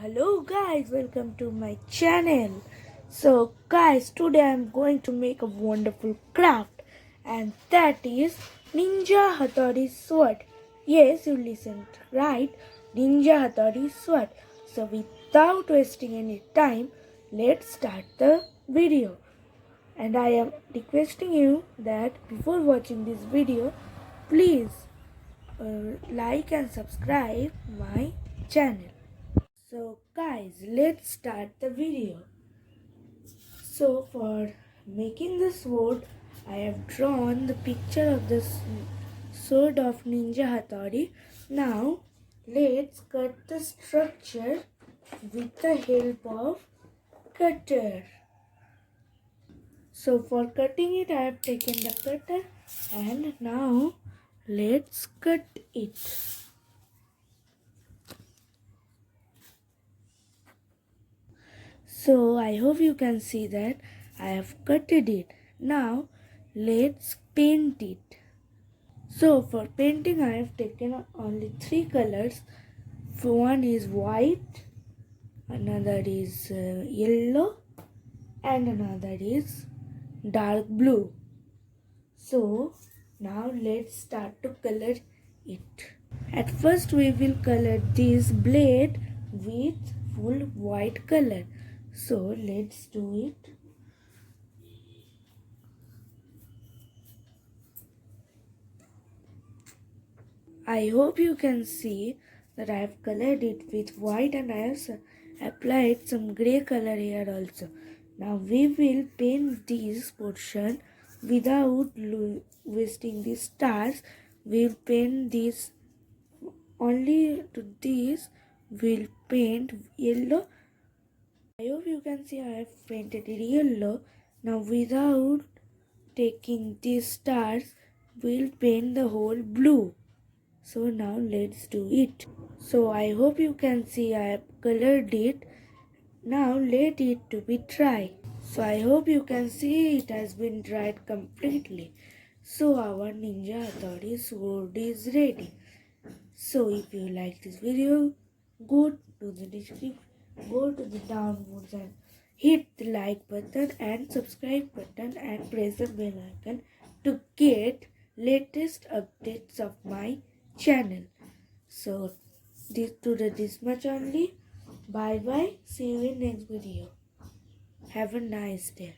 Hello guys, welcome to my channel. So guys, today I'm going to make a wonderful craft, and that is Ninja Hattori sword. Yes, you listened right, Ninja Hattori sword. So without wasting any time, let's start the video. And I am requesting you that before watching this video, please like and subscribe my channel. So guys, let's start the video. So for making the sword, I have drawn the picture of the sword of Ninja Hattori. Now let's cut the structure with the help of cutter. So for cutting it, I have taken the cutter and now let's cut it. So I hope you can see that I have cutted it. Now let's paint it. So for painting I have taken only three colors. One is white, another is yellow, and another is dark blue. So now let's start to color it. At first we will color this blade with full white color. So let's do it. I hope you can see that I have colored it with white and I have applied some grey color here also. Now we will paint this portion without wasting the stars. We will paint this only to this. We'll paint yellow. I hope you can see I have painted it yellow. Now without taking these stars, we'll paint the whole blue. So now let's do it. So I hope you can see I have colored it. Now let it to be dry. So I hope you can see it has been dried completely. So our Ninja Hattori sword is ready. So if you like this video, go to the description, go to the downwards and hit the like button and subscribe button and press the bell icon to get latest updates of my channel. So this much only. Bye bye. See you in next video. Have a nice day.